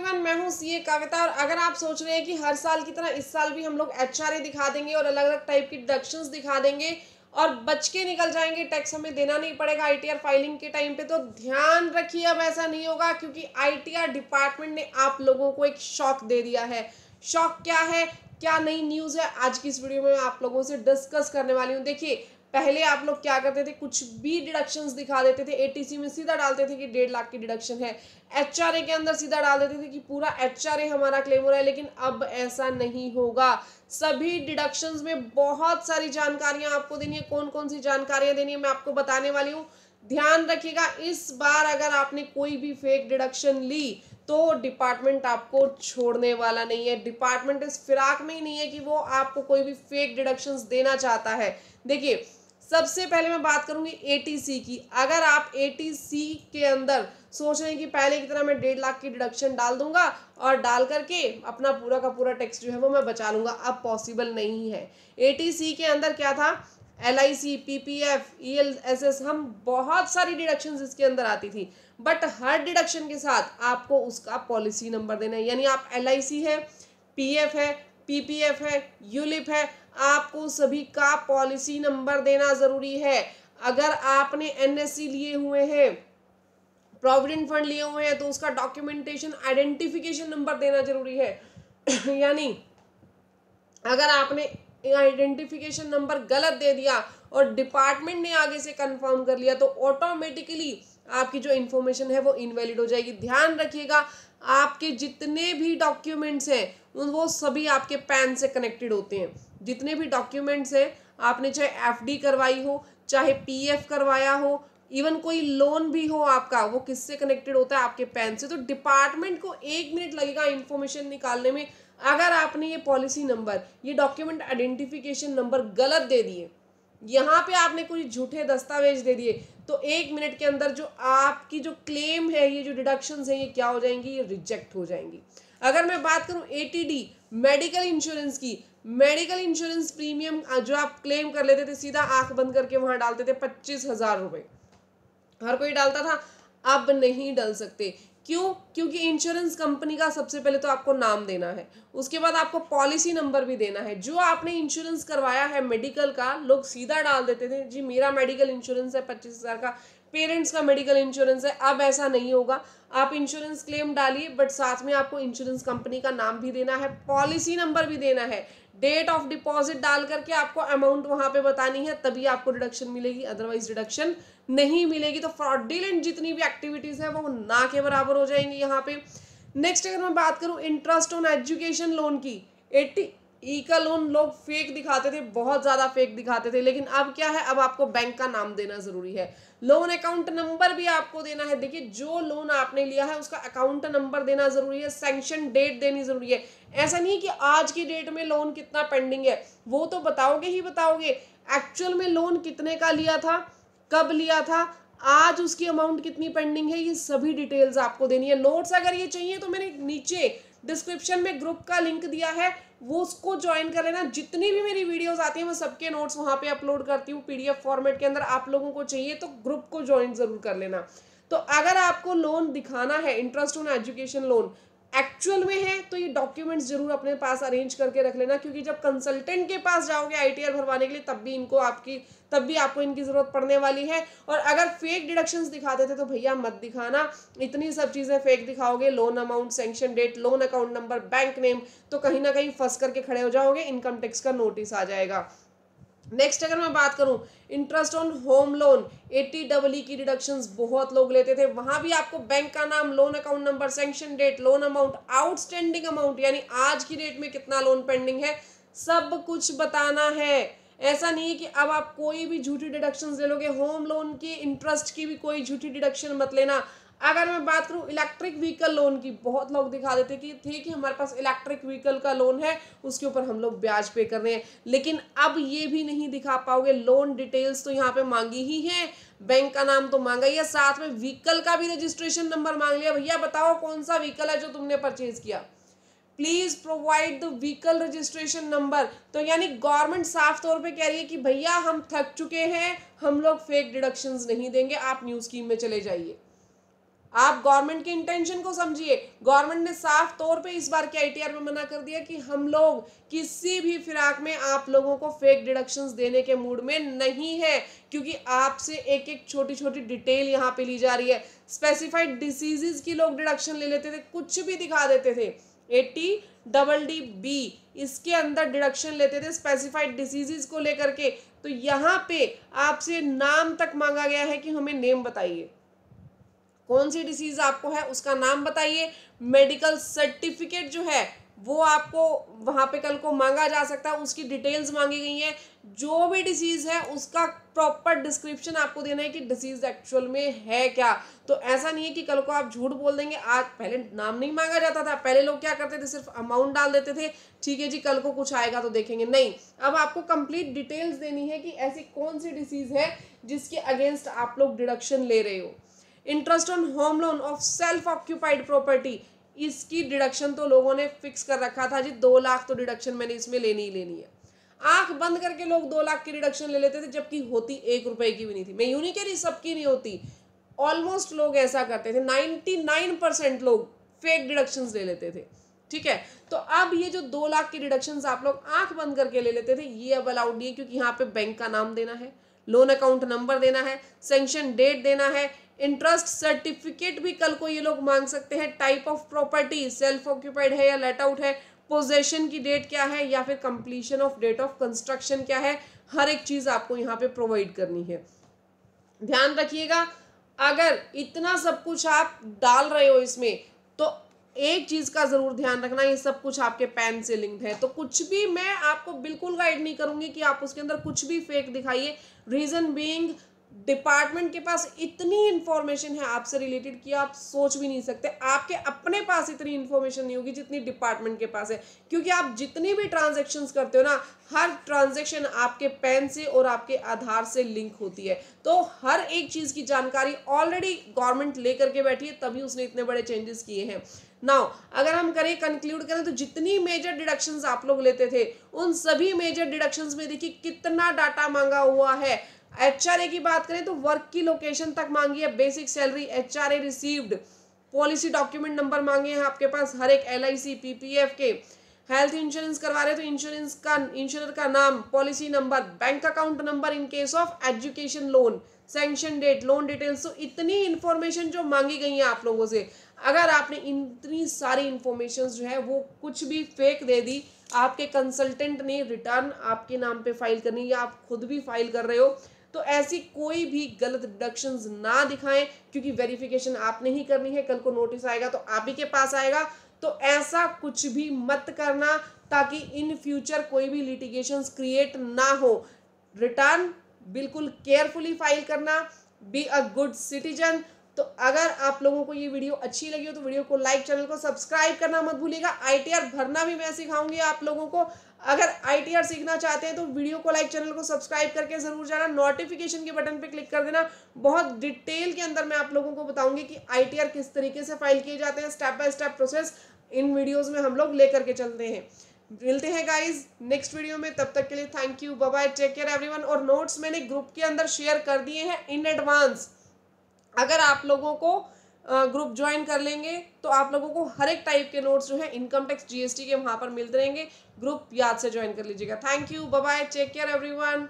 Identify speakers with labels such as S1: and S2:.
S1: Everyone, मैं हूँ CA कविता। और अगर आप सोच रहे हैं कि हर साल की तरह इस साल भी हम लोग एचआरए दिखा देंगे और अलग अलग टाइप की डिडक्शंस दिखा देंगे और बच के निकल जाएंगे, टैक्स हमें देना नहीं पड़ेगा आईटीआर फाइलिंग के टाइम पे, तो ध्यान रखिए अब ऐसा नहीं होगा, क्योंकि आईटीआर डिपार्टमेंट ने आप लोगों को एक शॉक दे दिया है। शॉक क्या है, क्या नई न्यूज़ है, आज की इस वीडियो में आप लोगों से डिस्कस करने वाली हूँ। देखिए, पहले आप लोग क्या करते थे, कुछ भी डिडक्शंस दिखा देते थे, एटीसी में सीधा डालते थे कि 1.5 लाख की डिडक्शन है, एचआरए के अंदर सीधा डाल देते थे कि पूरा एचआरए हमारा क्लेम हो रहा है। लेकिन अब ऐसा नहीं होगा। सभी डिडक्शंस में बहुत सारी जानकारियां आपको देनी है। कौन कौन सी जानकारियां देनी है मैं आपको बताने वाली हूँ। ध्यान रखिएगा, इस बार अगर आपने कोई भी फेक डिडक्शन ली तो डिपार्टमेंट आपको छोड़ने वाला नहीं है। डिपार्टमेंट इस फिराक में ही नहीं है कि वो आपको कोई भी फेक डिडक्शंस देना चाहता है। देखिए, सबसे पहले मैं बात करूंगी एटीसी की। अगर आप एटीसी के अंदर सोच रहे हैं कि पहले की तरह मैं 1.5 लाख की डिडक्शन डाल दूंगा और डाल करके अपना पूरा का पूरा टैक्स जो है वो मैं बचा लूंगा, अब पॉसिबल नहीं है। एटीसी के अंदर क्या था, एलआईसी, पीपीएफ, ईएलएसएस, हम बहुत सारी डिडक्शंस इसके अंदर आती थी, बट हर डिडक्शन के साथ आपको उसका पॉलिसी नंबर देना है। यानी आप एलआईसी है, पीएफ है, पीपीएफ है, यूलिप है, आपको सभी का पॉलिसी नंबर देना जरूरी है। अगर आपने एनएससी लिए हुए हैं, प्रोविडेंट फंड लिए हुए हैं, तो उसका डॉक्यूमेंटेशन आइडेंटिफिकेशन नंबर देना जरूरी है। यानी अगर आपने आइडेंटिफिकेशन नंबर गलत दे दिया और डिपार्टमेंट ने आगे से कंफर्म कर लिया तो ऑटोमेटिकली आपकी जो इन्फॉर्मेशन है वो इनवैलिड हो जाएगी। ध्यान रखिएगा, आपके जितने भी डॉक्यूमेंट्स हैं वो सभी आपके पैन से कनेक्टेड होते हैं। जितने भी डॉक्यूमेंट्स हैं, आपने चाहे एफडी करवाई हो, चाहे पीएफ करवाया हो, इवन कोई लोन भी हो आपका, वो किससे कनेक्टेड होता है, आपके पैन से। तो डिपार्टमेंट को 1 मिनट लगेगा इंफॉर्मेशन निकालने में। अगर आपने ये पॉलिसी नंबर, ये डॉक्यूमेंट आइडेंटिफिकेशन नंबर गलत दे दिए, यहाँ पे आपने कोई झूठे दस्तावेज दे दिए, तो 1 मिनट के अंदर जो आपकी जो क्लेम है, ये जो डिडक्शंस है, ये क्या हो जाएंगी, ये रिजेक्ट हो जाएंगी। अगर मैं बात करूं एटीडी, मेडिकल इंश्योरेंस की, मेडिकल इंश्योरेंस प्रीमियम जो आप क्लेम कर लेते थे, सीधा आंख बंद करके वहां डालते थे 25,000 रुपए, हर कोई डालता था। अब नहीं डाल सकते। क्यों? क्योंकि इंश्योरेंस कंपनी का सबसे पहले तो आपको नाम देना है, उसके बाद आपको पॉलिसी नंबर भी देना है। जो आपने इंश्योरेंस करवाया है मेडिकल का, लोग सीधा डाल देते थे जी मेरा मेडिकल इंश्योरेंस है 25,000 का, पेरेंट्स का मेडिकल इंश्योरेंस है। अब ऐसा नहीं होगा। आप इंश्योरेंस क्लेम डालिए, बट साथ में आपको इंश्योरेंस कंपनी का नाम भी देना है, पॉलिसी नंबर भी देना है, डेट ऑफ डिपॉजिट डाल करके आपको अमाउंट वहां पे बतानी है, तभी आपको डिडक्शन मिलेगी, अदरवाइज डिडक्शन नहीं मिलेगी। तो फ्रॉडुलेंट जितनी भी एक्टिविटीज है वो ना के बराबर हो जाएंगी यहाँ पे। नेक्स्ट अगर मैं बात करूं इंटरेस्ट ऑन एजुकेशन लोन की, 80 का लोन लोग फेक दिखाते थे, बहुत ज्यादा फेक दिखाते थे, लेकिन अब क्या है, अब आपको बैंक का नाम देना जरूरी है, लोन अकाउंट नंबर भी आपको देना है। देखिए, जो लोन आपने लिया है उसका अकाउंट नंबर देना जरूरी है, सैंक्शन डेट देनी जरूरी है। ऐसा नहीं कि आज की डेट में लोन कितना पेंडिंग है, वो तो बताओगे ही बताओगे, एक्चुअल में लोन कितने का लिया था, कब लिया था, आज उसकी अमाउंट कितनी पेंडिंग है, ये सभी डिटेल्स आपको देनी है। नोट्स अगर ये चाहिए तो मैंने नीचे डिस्क्रिप्शन में ग्रुप का लिंक दिया है, वो उसको ज्वाइन कर लेना। जितनी भी मेरी वीडियोस आती हैं मैं सबके नोट्स वहां पे अपलोड करती हूँ पीडीएफ फॉर्मेट के अंदर। आप लोगों को चाहिए तो ग्रुप को ज्वाइन जरूर कर लेना। तो अगर आपको लोन दिखाना है, interest on education loan actual में है, तो ये डॉक्यूमेंट्स जरूर अपने पास अरेंज करके रख लेना, क्योंकि जब कंसल्टेंट के पास जाओगे आईटीआर भरवाने के लिए तब भी आपको इनकी जरूरत पड़ने वाली है। और अगर फेक डिडक्शंस दिखाते थे तो भैया मत दिखाना, इतनी सब चीजें फेक दिखाओगे, loan amount, sanction date, loan account number, bank name, तो कहीं ना कहीं फंस करके खड़े हो जाओगे, इनकम टैक्स का नोटिस आ जाएगा। नेक्स्ट अगर मैं बात करूं इंटरेस्ट ऑन होम लोन, 80 की डिडक्शंस बहुत लोग लेते थे, वहां भी आपको बैंक का नाम, loan account number, sanction date, loan amount, outstanding amount, यानी आज की डेट में कितना लोन पेंडिंग है, सब कुछ बताना है। ऐसा नहीं है कि अब आप कोई भी झूठी डिडक्शंस ले लोगे। होम लोन की इंटरेस्ट की भी कोई झूठी डिडक्शन मत लेना। अगर मैं बात करूं इलेक्ट्रिक व्हीकल लोन की, बहुत लोग दिखा देते कि हमारे पास इलेक्ट्रिक व्हीकल का लोन है, उसके ऊपर हम लोग ब्याज पे कर रहे हैं, लेकिन अब ये भी नहीं दिखा पाओगे। लोन डिटेल्स तो यहाँ पे मांगी ही है, बैंक का नाम तो मांगा ही है, साथ में व्हीकल का भी रजिस्ट्रेशन नंबर मांग लिया। भैया बताओ कौन सा व्हीकल है जो तुमने परचेज किया, please provide the vehicle registration number. तो यानी गवर्नमेंट साफ तौर पे कह रही है कि भैया हम थक चुके हैं, हम लोग फेक डिडक्शंस नहीं देंगे, आप न्यू स्कीम में चले जाइए। आप गवर्नमेंट के इंटेंशन को समझिए। गवर्नमेंट ने साफ तौर पे इस बार के आईटीआर में मना कर दिया कि हम लोग किसी भी फिराक में आप लोगों को फेक डिडक्शंस देने के मूड में नहीं है, क्योंकि आपसे एक एक छोटी छोटी डिटेल यहाँ पे ली जा रही है। स्पेसिफाइड डिसीजेज की लोग डिडक्शन ले लेते थे, कुछ भी दिखा देते थे। 80DDB इसके अंदर डिडक्शन लेते थे स्पेसिफाइड डिसीजेज को लेकर के। तो यहाँ पे आपसे नाम तक मांगा गया है कि हमें नेम बताइए, कौन सी डिसीज आपको है उसका नाम बताइए। मेडिकल सर्टिफिकेट जो है वो आपको वहां पे कल को मांगा जा सकता है, उसकी डिटेल्स मांगी गई हैं। जो भी डिसीज है उसका प्रॉपर डिस्क्रिप्शन आपको देना है कि डिसीज एक्चुअल में है क्या। तो ऐसा नहीं है कि कल को आप झूठ बोल देंगे। आज पहले नाम नहीं मांगा जाता था, पहले लोग क्या करते थे, सिर्फ अमाउंट डाल देते थे, ठीक है जी कल को कुछ आएगा तो देखेंगे। नहीं, अब आपको कंप्लीट डिटेल्स देनी है कि ऐसी कौन सी डिसीज है जिसके अगेंस्ट आप लोग डिडक्शन ले रहे हो। Interest on home loan of self occupied property, इसकी डिडक्शन तो लोगों ने फिक्स कर रखा था जी, 2 लाख तो डिडक्शन मैंने इसमें लेनी ही लेनी है। आंख बंद करके लोग 2 लाख की डिडक्शन ले लेते थे, जबकि होती 1 रुपए की भी नहीं थी। मैं यूं नहीं कह रही सबकी नहीं होती, ऑलमोस्ट लोग ऐसा करते थे। 99% लोग फेक डिडक्शंस ले लेते थे, ठीक है। तो अब ये जो 2 लाख की डिडक्शंस आप लोग आंख बंद करके ले लेते थे, ये अब अलाउड नहीं है, क्योंकि यहाँ पे बैंक का नाम देना है, लोन अकाउंट नंबर देना है, सैंक्शन डेट देना है, इंटरेस्ट सर्टिफिकेट भी कल को ये लोग मांग सकते हैं, type of property self occupied है या लेट आउट है, पोजेशन की डेट क्या है, या फिर completion of date of construction क्या है, हर एक चीज आपको यहाँ पे प्रोवाइड करनी है। ध्यान रखिएगा, अगर इतना सब कुछ आप डाल रहे हो इसमें, तो एक चीज का जरूर ध्यान रखना, ये सब कुछ आपके पैन से लिंक्ड है। तो कुछ भी मैं आपको बिल्कुल गाइड नहीं करूंगी कि आप उसके अंदर कुछ भी फेक दिखाइए। रीजन बीइंग, डिपार्टमेंट के पास इतनी इंफॉर्मेशन है आपसे रिलेटेड कि आप सोच भी नहीं सकते। आपके अपने पास इतनी इंफॉर्मेशन नहीं होगी जितनी डिपार्टमेंट के पास है, क्योंकि आप जितनी भी ट्रांजैक्शंस करते हो ना, हर ट्रांजैक्शन आपके पैन से और आपके आधार से लिंक होती है। तो हर एक चीज की जानकारी ऑलरेडी गवर्नमेंट लेकर के बैठी है, तभी उसने इतने बड़े चेंजेस किए हैं। नाउ अगर हम करें कंक्लूड करें, तो जितनी मेजर डिडक्शंस आप लोग लेते थे, उन सभी मेजर डिडक्शंस में देखिए कितना डाटा मांगा हुआ है। एचआरए की बात करें तो वर्क की लोकेशन तक मांगी है, basic salary, HRA received, policy document number मांगे हैं आपके पास हर एक एलआईसी पीपीएफ के। हेल्थ इंश्योरेंस करवा रहे तो इंश्योरर का नाम, policy number, bank account number in case of education loan, sanction date, loan details. तो इतनी इंफॉर्मेशन जो मांगी गई है आप लोगों से, अगर आपने इतनी सारी इंफॉर्मेशन जो है वो कुछ भी फेक दे दी, आपके कंसल्टेंट ने रिटर्न आपके नाम पे फाइल करनी या आप खुद भी फाइल कर रहे हो, तो ऐसी कोई भी गलत डिडक्शंस ना दिखाएं, क्योंकि वेरिफिकेशन आपने ही करनी है। कल को नोटिस आएगा तो आप ही के पास आएगा। तो ऐसा कुछ भी मत करना, ताकि इन फ्यूचर कोई भी लिटिगेशंस क्रिएट ना हो। रिटर्न बिल्कुल केयरफुली फाइल करना, बी अ गुड सिटीजन। तो अगर आप लोगों को ये वीडियो अच्छी लगी हो तो वीडियो को लाइक, चैनल को सब्सक्राइब करना मत भूलिएगा। आईटीआर भरना भी मैं सिखाऊंगी आप लोगों को। अगर आईटीआर सीखना चाहते हैं तो वीडियो को लाइक, चैनल को सब्सक्राइब करके जरूर जाना, नोटिफिकेशन के बटन पे क्लिक कर देना। बहुत डिटेल के अंदर मैं आप लोगों को बताऊंगी कि आईटीआर किस तरीके से फाइल किए जाते हैं, step by step process in videos में हम लोग लेकर के चलते हैं। मिलते हैं गाइज नेक्स्ट वीडियो में, तब तक के लिए thank you, bye bye, take care everyone. और नोट्स मैंने ग्रुप के अंदर शेयर कर दिए हैं इन एडवांस। अगर आप लोगों को ग्रुप ज्वाइन कर लेंगे तो आप लोगों को हर एक टाइप के नोट्स जो है इनकम टैक्स जीएसटी के वहां पर मिलते रहेंगे। ग्रुप याद से ज्वाइन कर लीजिएगा। Thank you, bye bye, take care everyone.